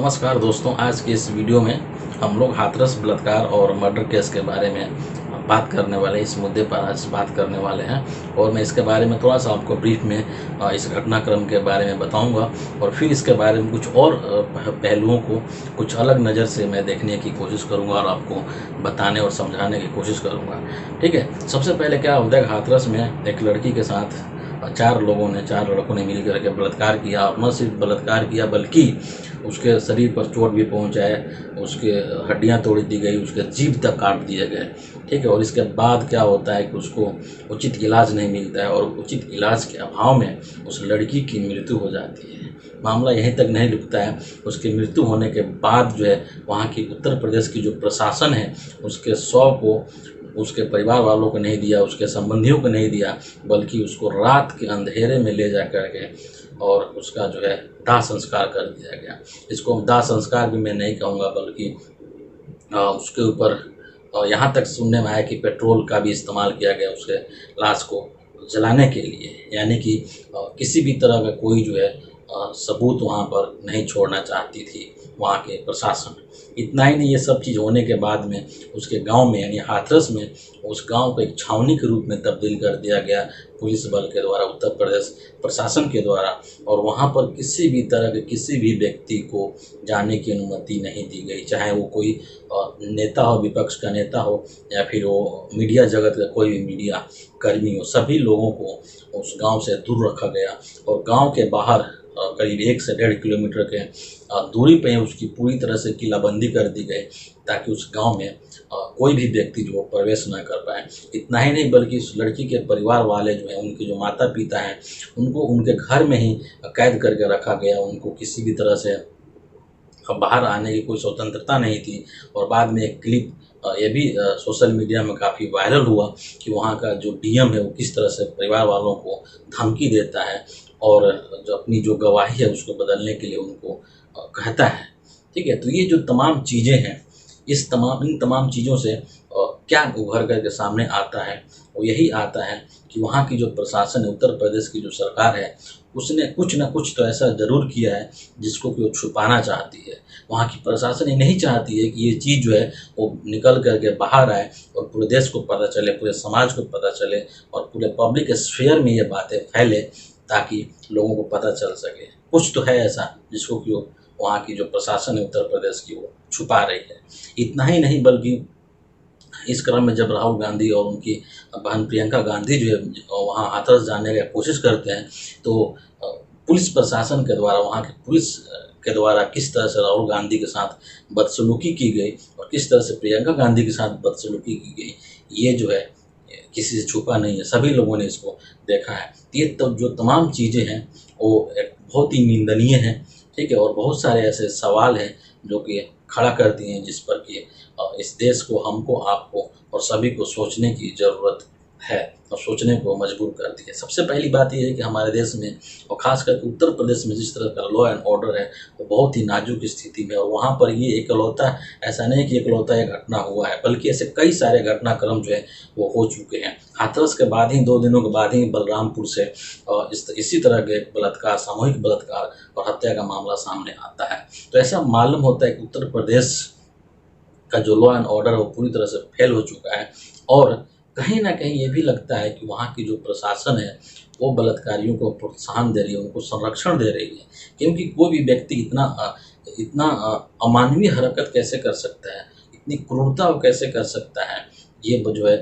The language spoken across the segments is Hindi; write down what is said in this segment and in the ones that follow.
नमस्कार दोस्तों, आज के इस वीडियो में हम लोग हाथरस बलात्कार और मर्डर केस के बारे में बात करने वाले हैं। इस मुद्दे पर आज बात करने वाले हैं और मैं इसके बारे में थोड़ा सा आपको ब्रीफ में इस घटनाक्रम के बारे में बताऊंगा और फिर इसके बारे में कुछ और पहलुओं को कुछ अलग नज़र से मैं देखने की कोशिश करूंगा और आपको बताने और समझाने की कोशिश करूंगा। ठीक है, सबसे पहले क्या होता है, हाथरस में एक लड़की के साथ चार लड़कों ने मिलकर के बलात्कार किया और न सिर्फ बलात्कार किया बल्कि उसके शरीर पर चोट भी पहुंचाए, उसके हड्डियां तोड़ दी गई, उसके जीभ तक काट दिए गए। ठीक है, और इसके बाद क्या होता है कि उसको उचित इलाज नहीं मिलता है और उचित इलाज के अभाव में उस लड़की की मृत्यु हो जाती है। मामला यहीं तक नहीं रुकता है, उसकी मृत्यु होने के बाद जो है वहाँ की उत्तर प्रदेश की जो प्रशासन है उसके शव को उसके परिवार वालों को नहीं दिया, उसके संबंधियों को नहीं दिया, बल्कि उसको रात के अंधेरे में ले जा करके और उसका जो है दाह संस्कार कर दिया गया। इसको दाह संस्कार भी मैं नहीं कहूँगा, बल्कि उसके ऊपर यहाँ तक सुनने में आया कि पेट्रोल का भी इस्तेमाल किया गया उसके लाश को जलाने के लिए, यानी कि किसी भी तरह का कोई जो है सबूत वहाँ पर नहीं छोड़ना चाहती थी वहाँ के प्रशासन। इतना ही नहीं, ये सब चीज़ होने के बाद में उसके गांव में यानी हाथरस में उस गांव को एक छावनी के रूप में तब्दील कर दिया गया पुलिस बल के द्वारा, उत्तर प्रदेश प्रशासन के द्वारा, और वहाँ पर किसी भी तरह के किसी भी व्यक्ति को जाने की अनुमति नहीं दी गई, चाहे वो कोई नेता हो, विपक्ष का नेता हो या फिर वो मीडिया जगत का कोई भी मीडिया कर्मी हो। सभी लोगों को उस गाँव से दूर रखा गया और गाँव के बाहर करीब 1 से 1.5 किलोमीटर के दूरी पे उसकी पूरी तरह से किलाबंदी कर दी गई ताकि उस गांव में कोई भी व्यक्ति जो प्रवेश न कर पाए। इतना ही नहीं, बल्कि उस लड़की के परिवार वाले जो हैं, उनके जो माता पिता हैं, उनको उनके घर में ही कैद करके रखा गया। उनको किसी भी तरह से बाहर आने की कोई स्वतंत्रता नहीं थी। और बाद में एक क्लिप ये भी सोशल मीडिया में काफ़ी वायरल हुआ कि वहाँ का जो डीएम है वो किस तरह से परिवार वालों को धमकी देता है और जो अपनी जो गवाही है उसको बदलने के लिए उनको कहता है। ठीक है, तो ये जो तमाम चीज़ें हैं, इन तमाम चीज़ों से क्या उभर करके सामने आता है, वो यही आता है कि वहाँ की जो प्रशासन है, उत्तर प्रदेश की जो सरकार है, उसने कुछ ना कुछ तो ऐसा ज़रूर किया है जिसको कि वो छुपाना चाहती है। वहाँ की प्रशासन ये नहीं चाहती है कि ये चीज़ जो है वो निकल करके बाहर आए और पूरे देश को पता चले, पूरे समाज को पता चले और पूरे पब्लिक स्फीयर में ये बातें फैले ताकि लोगों को पता चल सके। कुछ तो है ऐसा जिसको कि वहाँ की जो प्रशासन है उत्तर प्रदेश की वो छुपा रही है। इतना ही नहीं, बल्कि इस क्रम में जब राहुल गांधी और उनकी बहन प्रियंका गांधी जो है वहाँ हाथरस जाने की कोशिश करते हैं तो पुलिस प्रशासन के द्वारा, वहाँ की पुलिस के द्वारा किस तरह से राहुल गांधी के साथ बदसलूकी की गई और किस तरह से प्रियंका गांधी के साथ बदसलूकी की गई, ये जो है किसी से छुपा नहीं है, सभी लोगों ने इसको देखा है। ये तब जो तमाम चीज़ें हैं वो एक बहुत ही निंदनीय है। ठीक है, और बहुत सारे ऐसे सवाल हैं जो कि खड़ा करती हैं जिस पर कि इस देश को, हमको, आपको और सभी को सोचने की ज़रूरत है और सोचने को मजबूर करती है। सबसे पहली बात यह है कि हमारे देश में और ख़ास करके उत्तर प्रदेश में जिस तरह का लॉ एंड ऑर्डर है वो बहुत ही नाजुक स्थिति में, और वहाँ पर ये एकलौता, ऐसा नहीं कि एकलौता एक घटना हुआ है, बल्कि ऐसे कई सारे घटनाक्रम जो है वो हो चुके हैं। हाथरस के बाद ही 2 दिनों के बाद ही बलरामपुर से इसी तरह के बलात्कार, सामूहिक बलात्कार और हत्या का मामला सामने आता है। तो ऐसा मालूम होता है कि उत्तर प्रदेश का जो लॉ एंड ऑर्डर है वो पूरी तरह से फेल हो चुका है और कहीं ना कहीं ये भी लगता है कि वहाँ की जो प्रशासन है वो बलात्कारियों को प्रोत्साहन दे रही है, उनको संरक्षण दे रही है। क्योंकि कोई भी व्यक्ति इतना अमानवीय हरकत कैसे कर सकता है, इतनी क्रूरता वो कैसे कर सकता है, ये जो है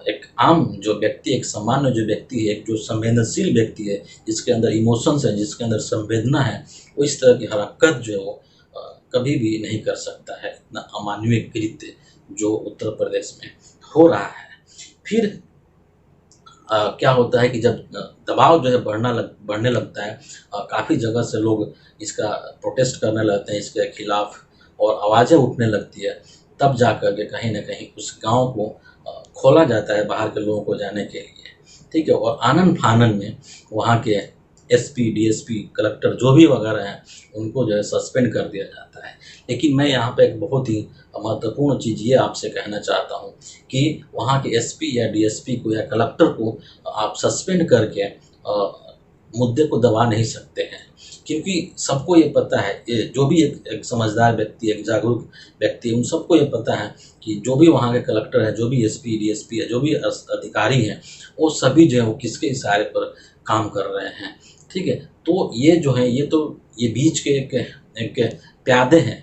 एक आम जो व्यक्ति, एक सामान्य जो व्यक्ति है, एक जो संवेदनशील व्यक्ति है, जिसके अंदर इमोशंस है, जिसके अंदर संवेदना है, वो इस तरह की हरकत जो है वो कभी भी नहीं कर सकता है। इतना अमानवीय कृत्य जो उत्तर प्रदेश में हो रहा है। फिर क्या होता है कि जब दबाव जो है बढ़ने लगता है, काफ़ी जगह से लोग इसका प्रोटेस्ट करने लगते हैं, इसके खिलाफ, और आवाज़ें उठने लगती है, तब जा कर के कहीं ना कहीं उस गांव को खोला जाता है बाहर के लोगों को जाने के लिए। ठीक है, और आनन फानन में वहाँ के एसपी, डीएसपी, कलेक्टर जो भी वगैरह हैं उनको जो है सस्पेंड कर दिया जाता है। लेकिन मैं यहाँ पे एक बहुत ही महत्वपूर्ण चीज़ ये आपसे कहना चाहता हूँ कि वहाँ के एसपी या डीएसपी को या कलेक्टर को आप सस्पेंड करके मुद्दे को दबा नहीं सकते हैं। क्योंकि सबको ये पता है, ये जो भी एक समझदार व्यक्ति, एक जागरूक व्यक्ति है, उन सबको ये पता है कि जो भी वहाँ के कलेक्टर हैं, जो भी एसपी डीएसपी है, जो भी अधिकारी हैं, वो सभी जो है वो किसके इशारे पर काम कर रहे हैं। ठीक है, तो ये जो है ये बीच के एक प्यादे हैं।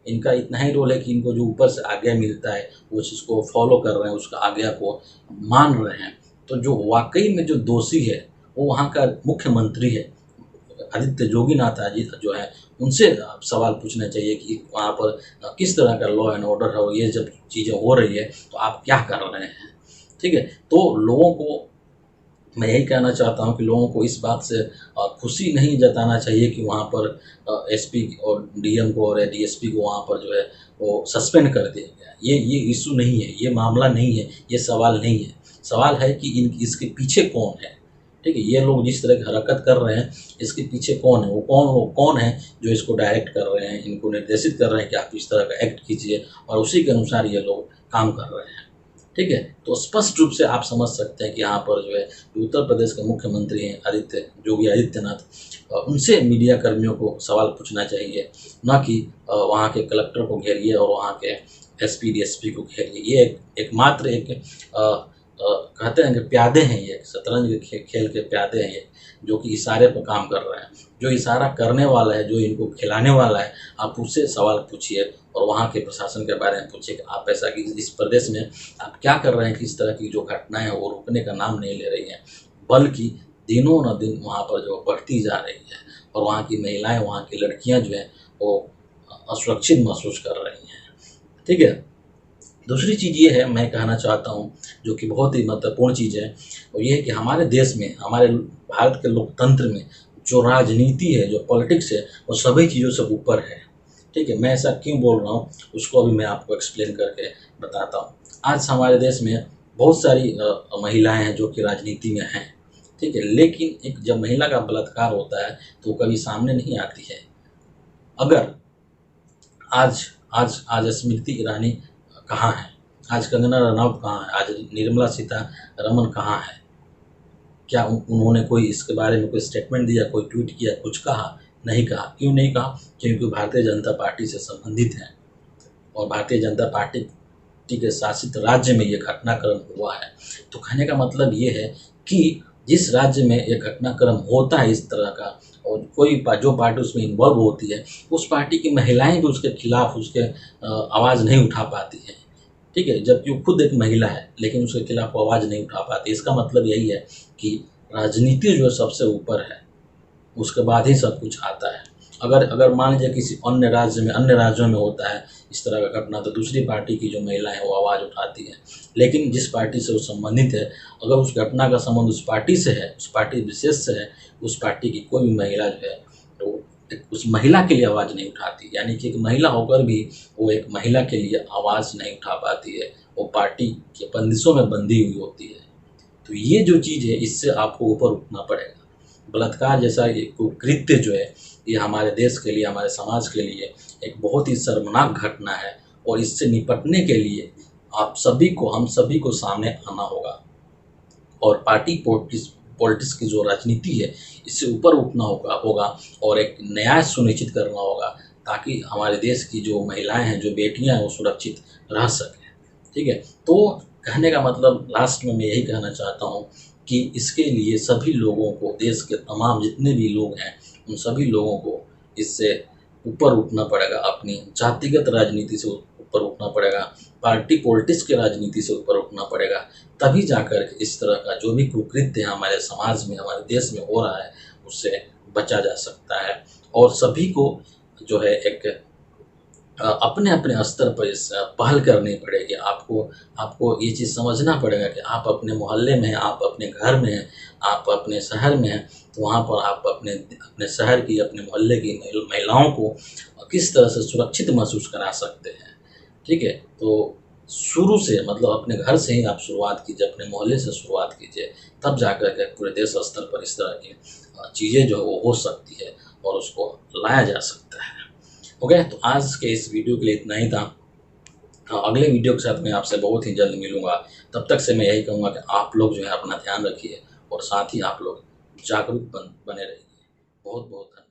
इनका इतना ही रोल है कि इनको जो ऊपर से आज्ञा मिलता है वो चीज़ को फॉलो कर रहे हैं, उसका आज्ञा को मान रहे हैं। तो जो वाकई में जो दोषी है वो वहाँ का मुख्यमंत्री है, आदित्य जोगीनाथ जो है, उनसे आप सवाल पूछना चाहिए कि वहाँ पर किस तरह का लॉ एंड ऑर्डर है, और ये जब चीज़ें हो रही है तो आप क्या कर रहे हैं। ठीक है, तो लोगों को मैं यही कहना चाहता हूँ कि लोगों को इस बात से खुशी नहीं जताना चाहिए कि वहाँ पर एसपी और डीएम को और डीएसपी को वहाँ पर जो है वो सस्पेंड कर दिया गया। ये इशू नहीं है, ये मामला नहीं है, ये सवाल नहीं है। सवाल है कि इसके पीछे कौन है। ठीक है, ये लोग जिस तरह की हरकत कर रहे हैं, इसके पीछे कौन है, वो कौन है जो इसको डायरेक्ट कर रहे हैं, इनको निर्देशित कर रहे हैं कि आप इस तरह का एक्ट कीजिए, और उसी के अनुसार ये लोग काम कर रहे हैं। ठीक है, तो स्पष्ट रूप से आप समझ सकते हैं कि यहाँ पर जो है उत्तर प्रदेश के मुख्यमंत्री हैं योगी आदित्यनाथ, उनसे मीडिया कर्मियों को सवाल पूछना चाहिए, न कि वहाँ के कलेक्टर को घेरिए और वहाँ के एसपी डीएसपी को घेरिए। ये एकमात्र एक कहते हैं कि प्यादे हैं, ये शतरंज के खेल के प्यादे हैं ये, जो कि इशारे पर काम कर रहे हैं। जो इशारा करने वाला है, जो इनको खिलाने वाला है, आप उससे सवाल पूछिए और वहाँ के प्रशासन के बारे में पूछिए कि आप ऐसा कि इस प्रदेश में आप क्या कर रहे हैं कि इस तरह की जो घटनाएं हैं वो रुकने का नाम नहीं ले रही हैं, बल्कि दिनों न दिन वहाँ पर जो बढ़ती जा रही है, और वहाँ की महिलाएं, वहाँ की लड़कियाँ जो हैं वो असुरक्षित महसूस कर रही हैं। ठीक है, दूसरी चीज़ ये है, मैं कहना चाहता हूँ, जो कि बहुत ही महत्वपूर्ण चीज़ है, वो ये है कि हमारे देश में, हमारे भारत के लोकतंत्र में जो राजनीति है, जो पॉलिटिक्स है, वो सभी चीज़ों से ऊपर है। ठीक है, मैं ऐसा क्यों बोल रहा हूँ उसको अभी मैं आपको एक्सप्लेन करके बताता हूँ। आज हमारे देश में बहुत सारी महिलाएं हैं जो कि राजनीति में हैं। ठीक है, लेकिन एक जब महिला का बलात्कार होता है तो वो कभी सामने नहीं आती है। अगर आज आज आज स्मृति ईरानी कहाँ है, आज कंगना रनौत कहाँ है, आज निर्मला सीतारमण कहाँ है? क्या उन्होंने कोई इसके बारे में कोई स्टेटमेंट दिया, कोई ट्वीट किया, कुछ कहा? नहीं कहा। क्यों नहीं कहा? क्योंकि भारतीय जनता पार्टी से संबंधित हैं, और भारतीय जनता पार्टी के शासित राज्य में ये घटनाक्रम हुआ है। तो कहने का मतलब ये है कि जिस राज्य में ये घटनाक्रम होता है इस तरह का, और जो पार्टी उसमें इन्वॉल्व होती है, उस पार्टी की महिलाएं भी उसके खिलाफ उसके आवाज़ नहीं उठा पाती हैं। ठीक है, जबकि वो खुद एक महिला है लेकिन उसके खिलाफ वो आवाज़ नहीं उठा पाती। इसका मतलब यही है कि राजनीति जो सबसे ऊपर है, उसके बाद ही सब कुछ आता है। अगर मान लीजिए किसी अन्य राज्यों में होता है इस तरह का घटना, तो दूसरी पार्टी की जो महिलाएं हैं वो आवाज़ उठाती हैं। लेकिन जिस पार्टी से वो संबंधित है, अगर उस घटना का संबंध उस पार्टी से है, उस पार्टी विशेष से है, उस पार्टी की कोई भी महिला जो है तो उस महिला के लिए आवाज़ नहीं उठाती। यानी कि एक महिला होकर भी वो एक महिला के लिए आवाज़ नहीं उठा पाती है, वो पार्टी के बंदिशों में बंधी हुई होती है। तो ये जो चीज़ है, इससे आपको ऊपर उठना पड़ेगा। बलात्कार जैसा ये कृत्य जो है, ये हमारे देश के लिए, हमारे समाज के लिए एक बहुत ही शर्मनाक घटना है, और इससे निपटने के लिए हम सभी को सामने आना होगा, और पार्टी पॉलिटिक्स की जो राजनीति है इससे ऊपर उठना होगा और एक न्याय सुनिश्चित करना होगा, ताकि हमारे देश की जो महिलाएं हैं, जो बेटियां हैं, वो सुरक्षित रह सकें। ठीक है, तो कहने का मतलब लास्ट में मैं यही कहना चाहता हूँ कि इसके लिए सभी लोगों को, देश के तमाम जितने भी लोग हैं, उन सभी लोगों को इससे ऊपर उठना पड़ेगा। अपनी जातिगत राजनीति से ऊपर उठना पड़ेगा, पार्टी पॉलिटिक्स की राजनीति से ऊपर उठना पड़ेगा। तभी जाकर इस तरह का जो भी कुकृत्य हमारे समाज में, हमारे देश में हो रहा है, उससे बचा जा सकता है। और सभी को जो है एक अपने अपने स्तर पर इस पहल करनी पड़ेगी। आपको ये चीज़ समझना पड़ेगा कि आप अपने मोहल्ले में हैं, आप अपने घर में हैं, आप अपने शहर में हैं, तो वहाँ पर आप अपने शहर की, अपने मोहल्ले की महिलाओं को किस तरह से सुरक्षित महसूस करा सकते हैं। ठीक है, तो शुरू से, मतलब अपने घर से ही आप शुरुआत कीजिए, अपने मोहल्ले से शुरुआत कीजिए, तब जाकर के पूरे देश स्तर पर इस तरह की चीज़ें जो है वो हो सकती है और उसको लाया जा सकता है। ओके, तो आज के इस वीडियो के लिए इतना ही था। अगले वीडियो के साथ मैं आपसे बहुत ही जल्द मिलूंगा। तब तक से मैं यही कहूँगा कि आप लोग जो है अपना ध्यान रखिए, और साथ ही आप लोग जागरूक बने रहिए। बहुत बहुत धन्यवाद।